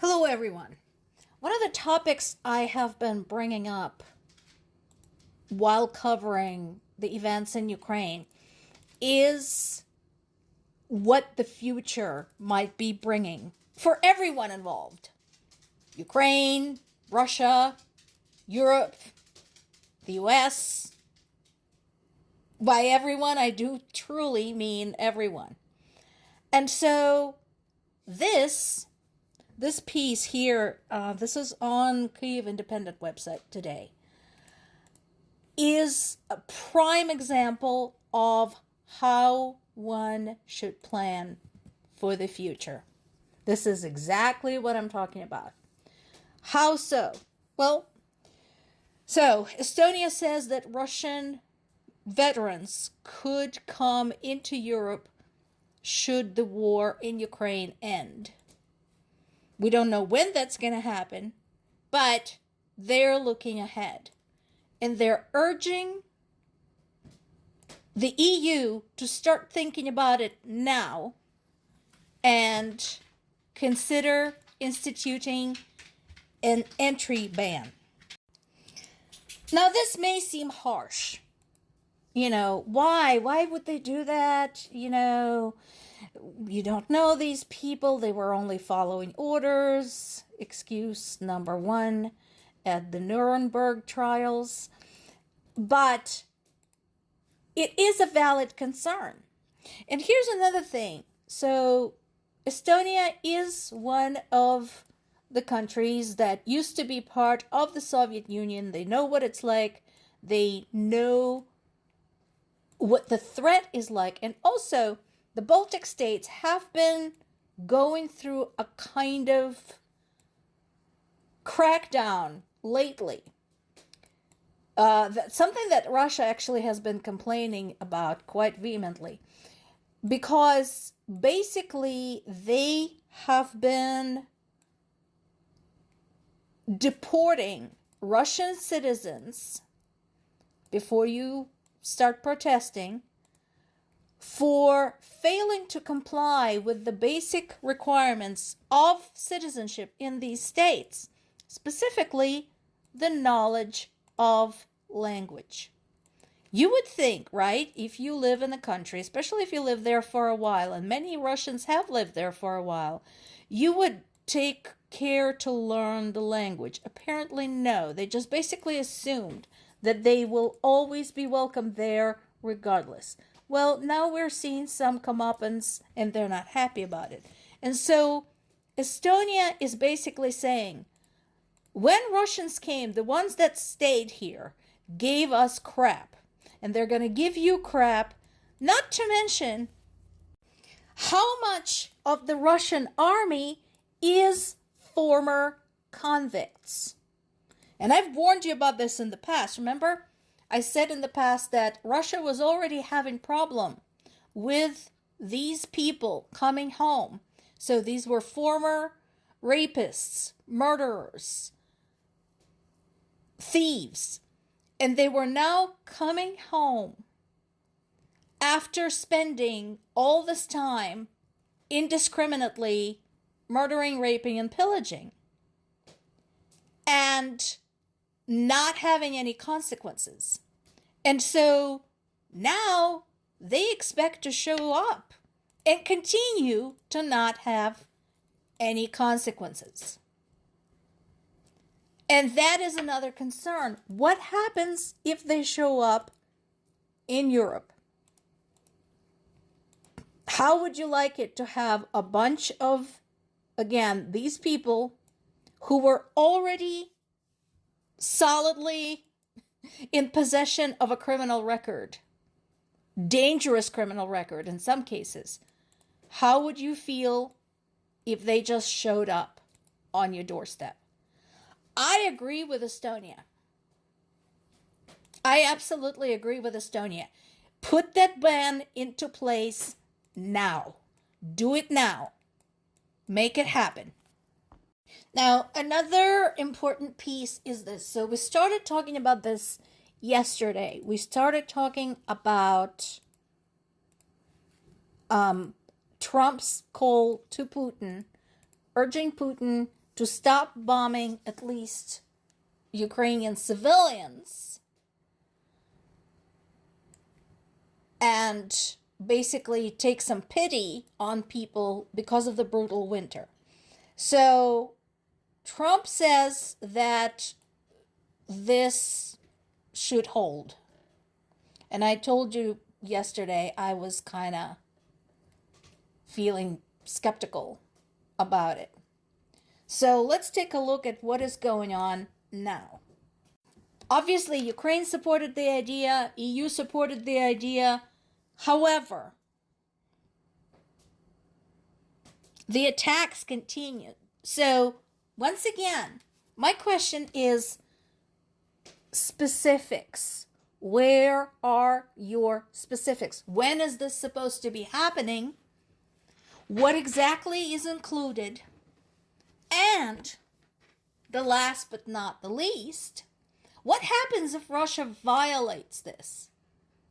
Hello, everyone. One of the topics I have been bringing up while covering the events in Ukraine is what the future might be bringing for everyone involved. Ukraine, Russia, Europe, the US. By everyone, I do truly mean everyone. And so this piece here, this is on Kyiv Independent website today, is a prime example of how one should plan for the future. This is exactly what I'm talking about. How so? Well, so Estonia says that Russian veterans could come into Europe should the war in Ukraine end. We don't know when that's going to happen, but they're looking ahead. And they're urging the EU to start thinking about it now and consider instituting an entry ban. Now, this may seem harsh. Why? Why would they do that? You don't know these people. They were only following orders. Excuse number one at the Nuremberg trials. But it is a valid concern. And here's another thing. So Estonia is one of the countries that used to be part of the Soviet Union. They know what it's like. They know what the threat is like. And also, the Baltic states have been going through a kind of crackdown lately. That's something that Russia actually has been complaining about quite vehemently. Because basically they have been deporting Russian citizens before you start protesting for failing to comply with the basic requirements of citizenship in these states, specifically the knowledge of language. You would think, right, if you live in the country, especially if you live there for a while, and many Russians have lived there for a while, you would take care to learn the language. Apparently, no. They just basically assumed that they will always be welcome there regardless. Well, now we're seeing some comeuppance and they're not happy about it. And so Estonia is basically saying, when Russians came, the ones that stayed here gave us crap. And they're going to give you crap, not to mention how much of the Russian army is former convicts. And I've warned you about this in the past. Remember, I said in the past that Russia was already having problem with these people coming home. So these were former rapists, murderers, thieves. And they were now coming home after spending all this time indiscriminately murdering, raping, and pillaging. And not having any consequences. And so now they expect to show up and continue to not have any consequences. And that is another concern. What happens if they show up in Europe? How would you like it to have a bunch of, again, these people who were already solidly in possession of a criminal record, dangerous criminal record in some cases? How would you feel if they just showed up on your doorstep? I agree with Estonia. I absolutely agree with Estonia. Put that ban into place now. Do it now. Make it happen. Now, another important piece is this. So we started talking about this yesterday. We started talking about Trump's call to Putin, urging Putin to stop bombing at least Ukrainian civilians and basically take some pity on people because of the brutal winter. So Trump says that this should hold. And I told you yesterday I was kind of feeling skeptical about it. So let's take a look at what is going on now. Obviously, Ukraine supported the idea, EU supported the idea. However, the attacks continued. So once again, my question is specifics. Where are your specifics? When is this supposed to be happening? What exactly is included? And the last but not the least, what happens if Russia violates this?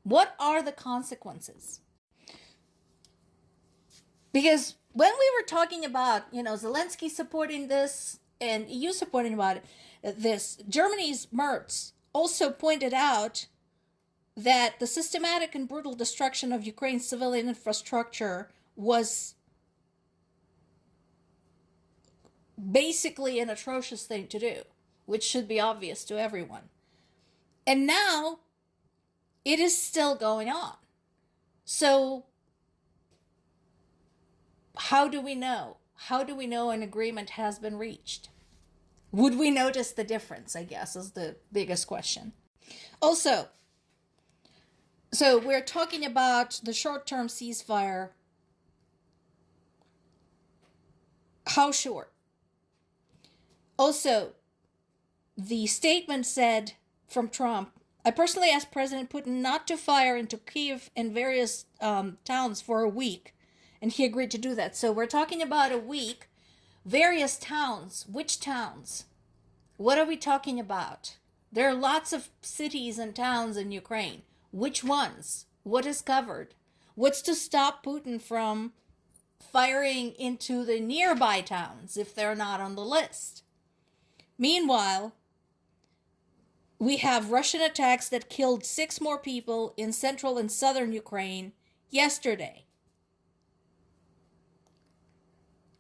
What are the consequences? Because when we were talking about, Zelensky supporting this and EU supporting this, Germany's Merz also pointed out that the systematic and brutal destruction of Ukraine's civilian infrastructure was basically an atrocious thing to do, which should be obvious to everyone. And now it is still going on. So how do we know? How do we know an agreement has been reached? Would we notice the difference, I guess, is the biggest question. Also, so we're talking about the short-term ceasefire. How short? Also, the statement said from Trump, I personally asked President Putin not to fire into Kyiv and various towns for a week, and he agreed to do that. So we're talking about a week, various towns. Which towns? What are we talking about? There are lots of cities and towns in Ukraine. Which ones? What is covered? What's to stop Putin from firing into the nearby towns if they're not on the list? Meanwhile, we have Russian attacks that killed 6 more people in central and southern Ukraine yesterday,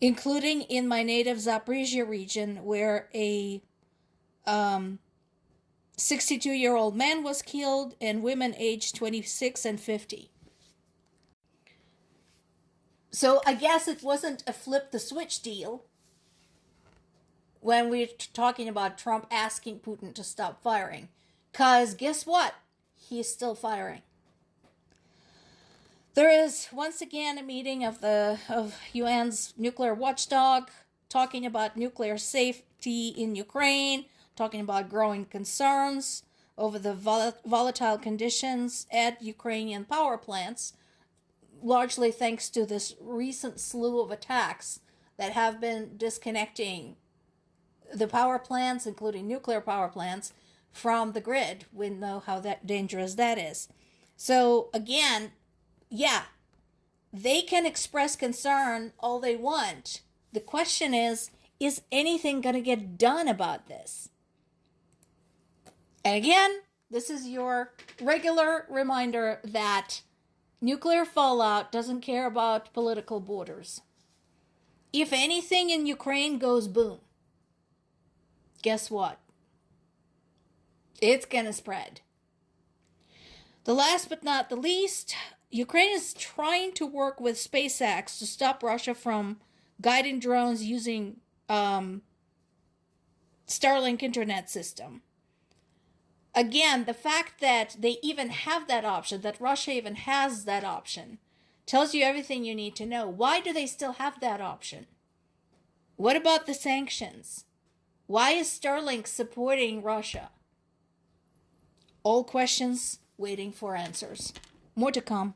including in my native Zaporizhia region, where a 62-year-old man was killed and women aged 26 and 50. So I guess it wasn't a flip the switch deal when we're talking about Trump asking Putin to stop firing. Because guess what? He's still firing. There is once again a meeting of UN's nuclear watchdog talking about nuclear safety in Ukraine, talking about growing concerns over the volatile conditions at Ukrainian power plants, largely thanks to this recent slew of attacks that have been disconnecting the power plants, including nuclear power plants, from the grid. We know how dangerous that is. So again, yeah, they can express concern all they want. The question is anything going to get done about this? And again, this is your regular reminder that nuclear fallout doesn't care about political borders. If anything in Ukraine goes boom, guess what? It's going to spread. The last but not the least, Ukraine is trying to work with SpaceX to stop Russia from guiding drones using Starlink internet system. Again, the fact that they even have that option, that Russia even has that option, tells you everything you need to know. Why do they still have that option? What about the sanctions? Why is Starlink supporting Russia? All questions waiting for answers. More to come.